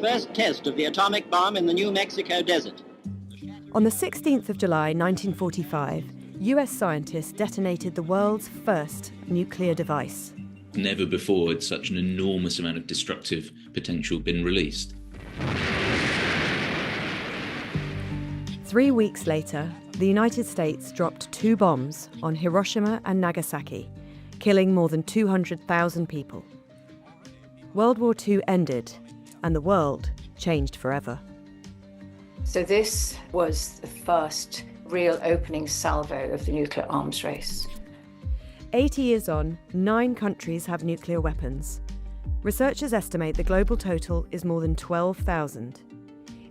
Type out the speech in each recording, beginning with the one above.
first test of the atomic bomb in the New Mexico desert. On the 16th of July 1945, US scientists detonated the world's first nuclear device. Never before had such an enormous amount of destructive potential been released. 3 weeks later, the United States dropped 2 bombs on Hiroshima and Nagasaki, killing more than 200,000 people. World War II ended, and the world changed forever. So this was the first real opening salvo of the nuclear arms race. 80 years on, 9 countries have nuclear weapons. Researchers estimate the global total is more than 12,000.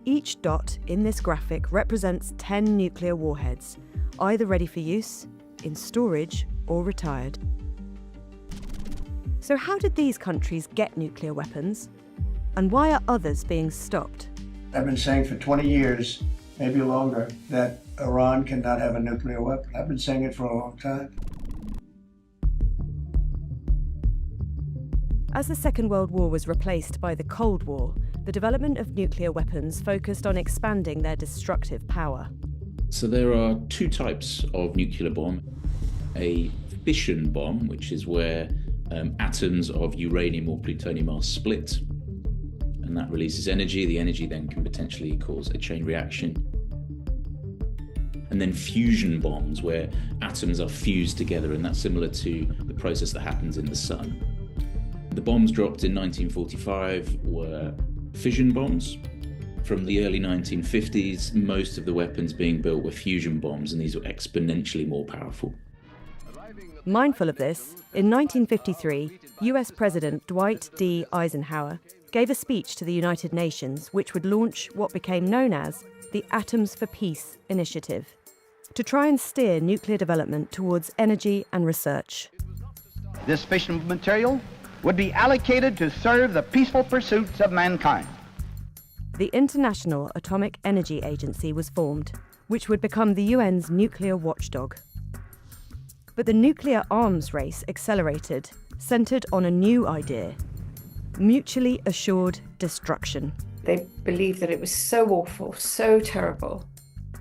Each dot in this graphic represents 10 nuclear warheads, either ready for use, in storage, or retired. So how did these countries get nuclear weapons? And why are others being stopped? I've been saying for 20 years, maybe longer, that Iran cannot have a nuclear weapon. I've been saying it for a long time. As the Second World War was replaced by the Cold War, the development of nuclear weapons focused on expanding their destructive power. So there are 2 types of nuclear bomb. A fission bomb, which is where atoms of uranium or plutonium are split, and that releases energy. The energy then can potentially cause a chain reaction. And then fusion bombs, where atoms are fused together, and that's similar to the process that happens in the sun. The bombs dropped in 1945 were fission bombs. From the early 1950s, most of the weapons being built were fusion bombs, and these were exponentially more powerful. Mindful of this, in 1953, US President Dwight D. Eisenhower gave a speech to the United Nations which would launch what became known as the Atoms for Peace initiative, to try and steer nuclear development towards energy and research. This fission material would be allocated to serve the peaceful pursuits of mankind. The International Atomic Energy Agency was formed, which would become the UN's nuclear watchdog. But the nuclear arms race accelerated, centred on a new idea: mutually assured destruction. They believed that it was so awful, so terrible,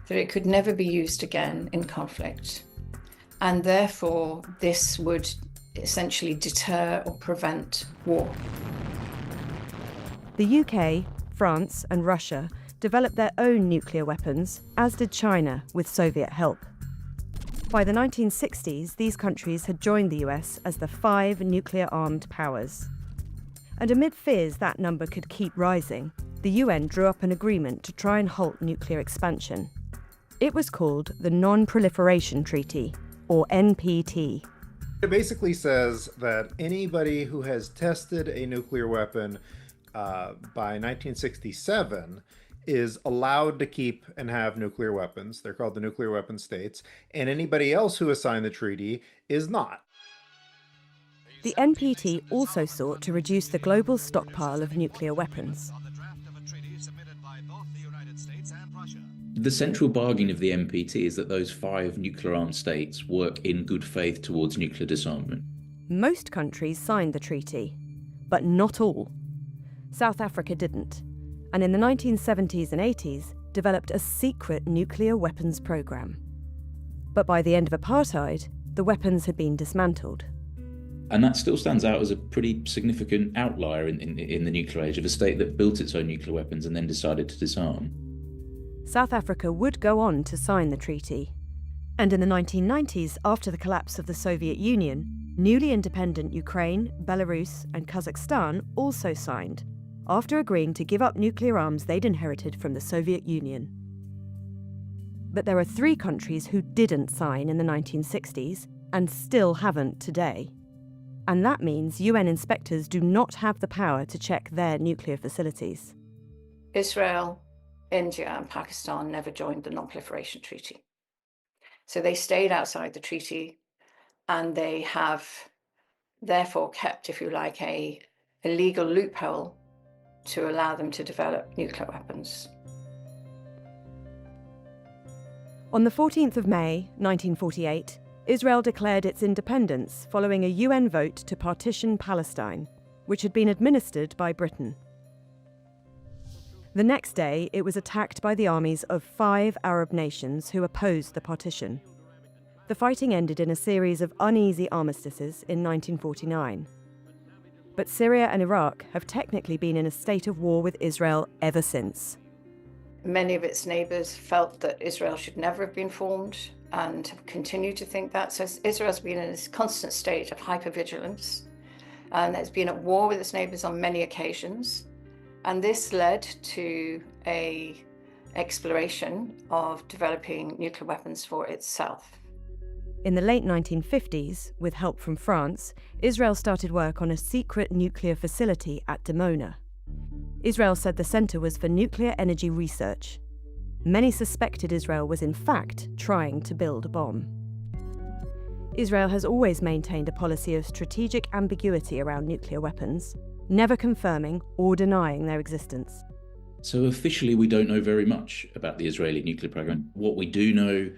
that it could never be used again in conflict. And therefore, this would essentially deter or prevent war. The UK, France, and Russia developed their own nuclear weapons, as did China with Soviet help. By the 1960s, these countries had joined the US as the 5 nuclear-armed powers. And amid fears that number could keep rising, the UN drew up an agreement to try and halt nuclear expansion. It was called the Non-Proliferation Treaty, or NPT. It basically says that anybody who has tested a nuclear weapon by 1967 is allowed to keep and have nuclear weapons. They're called the nuclear weapon states. And anybody else who has signed the treaty is not. The NPT also sought to reduce the global stockpile of nuclear weapons. The central bargain of the NPT is that those 5 nuclear-armed states work in good faith towards nuclear disarmament. Most countries signed the treaty, but not all. South Africa didn't, and in the 1970s and 80s developed a secret nuclear weapons program. But by the end of apartheid, the weapons had been dismantled. And that still stands out as a pretty significant outlier in the nuclear age, of a state that built its own nuclear weapons and then decided to disarm. South Africa would go on to sign the treaty. And in the 1990s, after the collapse of the Soviet Union, newly independent Ukraine, Belarus, and Kazakhstan also signed, after agreeing to give up nuclear arms they'd inherited from the Soviet Union. But there are 3 countries who didn't sign in the 1960s and still haven't today. And that means UN inspectors do not have the power to check their nuclear facilities. Israel, India, and Pakistan never joined the Non-Proliferation Treaty. So they stayed outside the treaty, and they have therefore kept, if you like, a legal loophole to allow them to develop nuclear weapons. On the 14th of May, 1948, Israel declared its independence following a UN vote to partition Palestine, which had been administered by Britain. The next day, it was attacked by the armies of 5 Arab nations who opposed the partition. The fighting ended in a series of uneasy armistices in 1949. But Syria and Iraq have technically been in a state of war with Israel ever since. Many of its neighbours felt that Israel should never have been formed and have continued to think that. So Israel's been in this constant state of hypervigilance, and it's been at war with its neighbours on many occasions. And this led to an exploration of developing nuclear weapons for itself. In the late 1950s, with help from France, Israel started work on a secret nuclear facility at Dimona. Israel said the centre was for nuclear energy research. Many suspected Israel was in fact trying to build a bomb. Israel has always maintained a policy of strategic ambiguity around nuclear weapons, never confirming or denying their existence. So officially, we don't know very much about the Israeli nuclear program. What we do know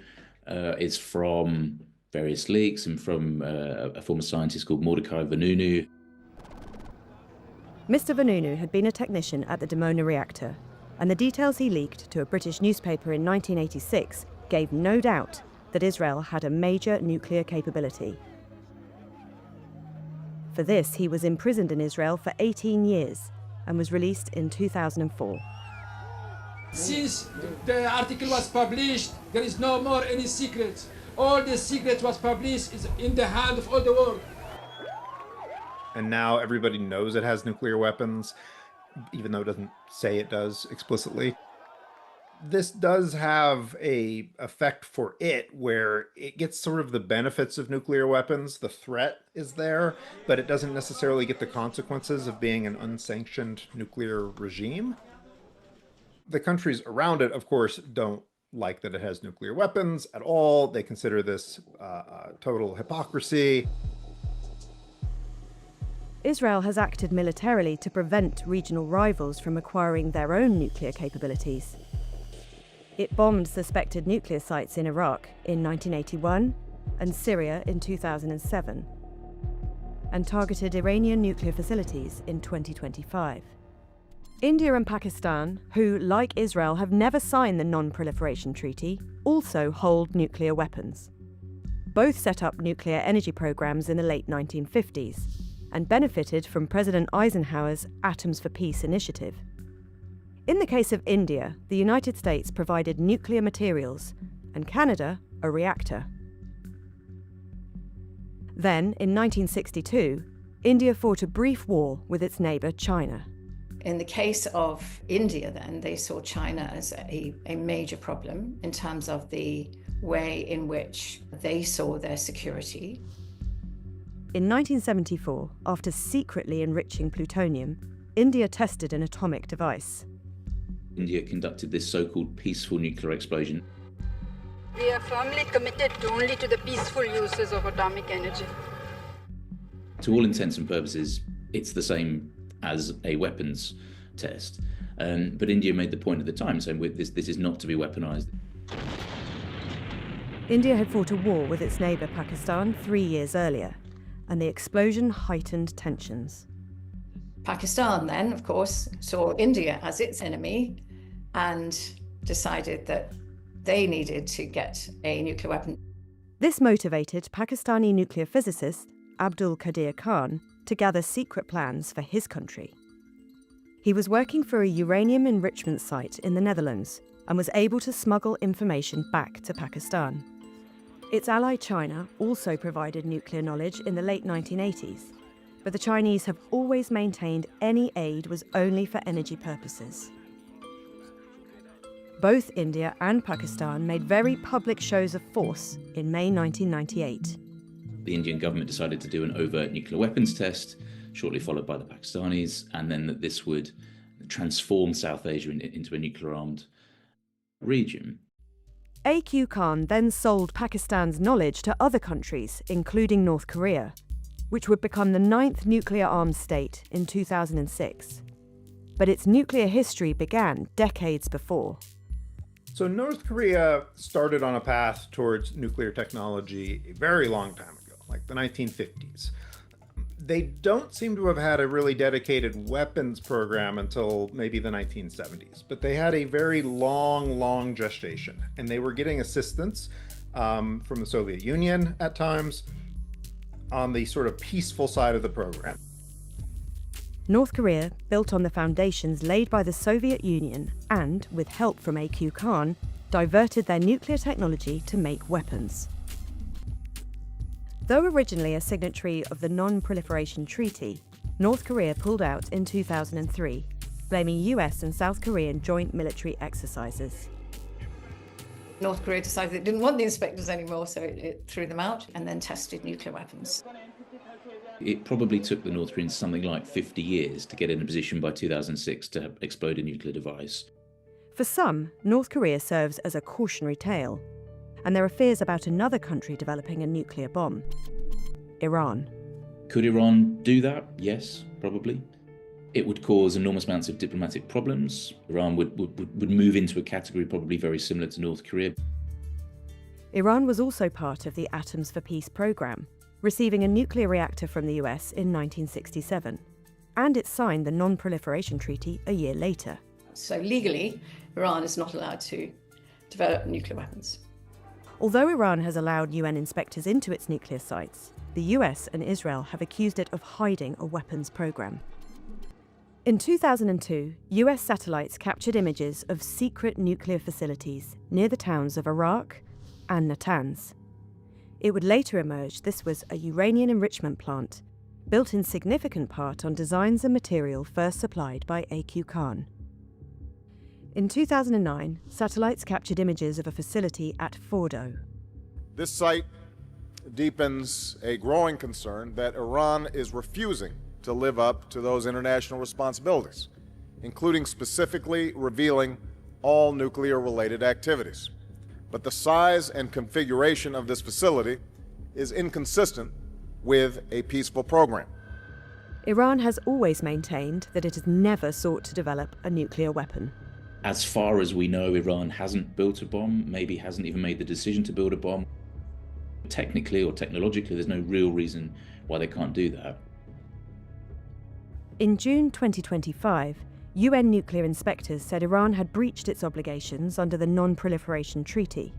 is from various leaks and from a former scientist called Mordecai Vanunu. Mr. Vanunu had been a technician at the Dimona reactor, and the details he leaked to a British newspaper in 1986 gave no doubt that Israel had a major nuclear capability. For this, he was imprisoned in Israel for 18 years and was released in 2004. Since the article was published, there is no more any secrets. All the secret was published is in the hand of all the world. And now everybody knows it has nuclear weapons, even though it doesn't say it does explicitly. This does have a effect for it where it gets sort of the benefits of nuclear weapons. The threat is there, but it doesn't necessarily get the consequences of being an unsanctioned nuclear regime. The countries around it, of course, don't like that it has nuclear weapons at all. They consider this total hypocrisy. Israel has acted militarily to prevent regional rivals from acquiring their own nuclear capabilities. It bombed suspected nuclear sites in Iraq in 1981 and Syria in 2007, and targeted Iranian nuclear facilities in 2025. India and Pakistan, who, like Israel, have never signed the Non-Proliferation Treaty, also hold nuclear weapons. Both set up nuclear energy programs in the late 1950s and benefited from President Eisenhower's Atoms for Peace initiative. In the case of India, the United States provided nuclear materials and Canada a reactor. Then, in 1962, India fought a brief war with its neighbour China. In the case of India, then, they saw China as a major problem in terms of the way in which they saw their security. In 1974, after secretly enriching plutonium, India tested an atomic device. India conducted this so-called peaceful nuclear explosion. We are firmly committed only to the peaceful uses of atomic energy. To all intents and purposes, it's the same as a weapons test. But India made the point at the time saying this is not to be weaponized. India had fought a war with its neighbour Pakistan 3 years earlier, and the explosion heightened tensions. Pakistan then, of course, saw India as its enemy and decided that they needed to get a nuclear weapon. This motivated Pakistani nuclear physicist Abdul Qadir Khan to gather secret plans for his country. He was working for a uranium enrichment site in the Netherlands and was able to smuggle information back to Pakistan. Its ally China also provided nuclear knowledge in the late 1980s, but the Chinese have always maintained any aid was only for energy purposes. Both India and Pakistan made very public shows of force in May 1998. The Indian government decided to do an overt nuclear weapons test, shortly followed by the Pakistanis, and then that this would transform South Asia into a nuclear-armed region. A.Q. Khan then sold Pakistan's knowledge to other countries, including North Korea, which would become the 9th nuclear-armed state in 2006. But its nuclear history began decades before. So North Korea started on a path towards nuclear technology a very long time ago, like the 1950s. They don't seem to have had a really dedicated weapons program until maybe the 1970s, but they had a very long gestation, and they were getting assistance from the Soviet Union at times on the sort of peaceful side of the program. North Korea built on the foundations laid by the Soviet Union and, with help from A.Q. Khan, diverted their nuclear technology to make weapons. Though originally a signatory of the Non-Proliferation Treaty, North Korea pulled out in 2003, blaming US and South Korean joint military exercises. North Korea decided it didn't want the inspectors anymore, so it threw them out and then tested nuclear weapons. It probably took the North Koreans something like 50 years to get in a position by 2006 to explode a nuclear device. For some, North Korea serves as a cautionary tale, and there are fears about another country developing a nuclear bomb: Iran. Could Iran do that? Yes, probably. It would cause enormous amounts of diplomatic problems. Iran would move into a category probably very similar to North Korea. Iran was also part of the Atoms for Peace program, receiving a nuclear reactor from the US in 1967, and it signed the Non-Proliferation Treaty a year later. So legally, Iran is not allowed to develop nuclear weapons. Although Iran has allowed UN inspectors into its nuclear sites, the US and Israel have accused it of hiding a weapons program. In 2002, US satellites captured images of secret nuclear facilities near the towns of Arak and Natanz. It would later emerge this was a uranium enrichment plant, built in significant part on designs and material first supplied by A.Q. Khan. In 2009, satellites captured images of a facility at Fordo. This site deepens a growing concern that Iran is refusing to live up to those international responsibilities, including specifically revealing all nuclear-related activities. But the size and configuration of this facility is inconsistent with a peaceful program. Iran has always maintained that it has never sought to develop a nuclear weapon. As far as we know, Iran hasn't built a bomb, maybe hasn't even made the decision to build a bomb. Technically or technologically, there's no real reason why they can't do that. In June 2025, UN nuclear inspectors said Iran had breached its obligations under the Non-Proliferation Treaty.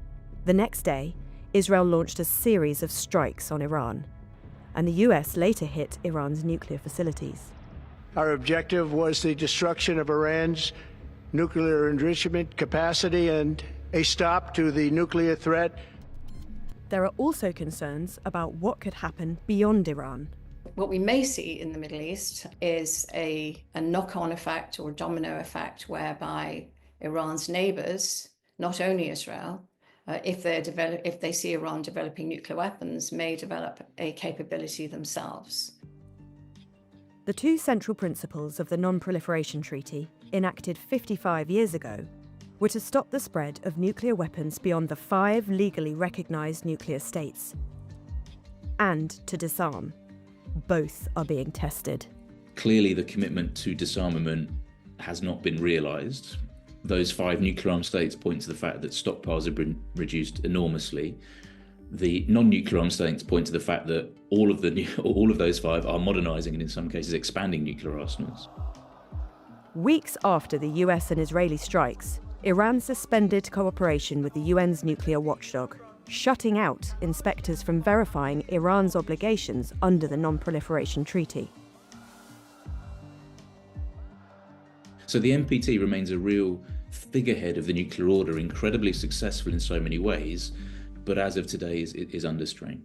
The next day, Israel launched a series of strikes on Iran, and the US later hit Iran's nuclear facilities. Our objective was the destruction of Iran's nuclear enrichment capacity and a stop to the nuclear threat. There are also concerns about what could happen beyond Iran. What we may see in the Middle East is a knock-on effect or domino effect whereby Iran's neighbors, not only Israel, if they see Iran developing nuclear weapons, may develop a capability themselves. The two central principles of the Non-Proliferation Treaty, enacted 55 years ago, were to stop the spread of nuclear weapons beyond the 5 legally recognised nuclear states, and to disarm. Both are being tested. Clearly, the commitment to disarmament has not been realised. Those 5 nuclear armed states point to the fact that stockpiles have been reduced enormously. The non-nuclear armed states point to the fact that all of those 5 are modernising and in some cases expanding nuclear arsenals. Weeks after the US and Israeli strikes, Iran suspended cooperation with the UN's nuclear watchdog, shutting out inspectors from verifying Iran's obligations under the Non-Proliferation Treaty. So the NPT remains a real figurehead of the nuclear order, incredibly successful in so many ways, but as of today is under strain.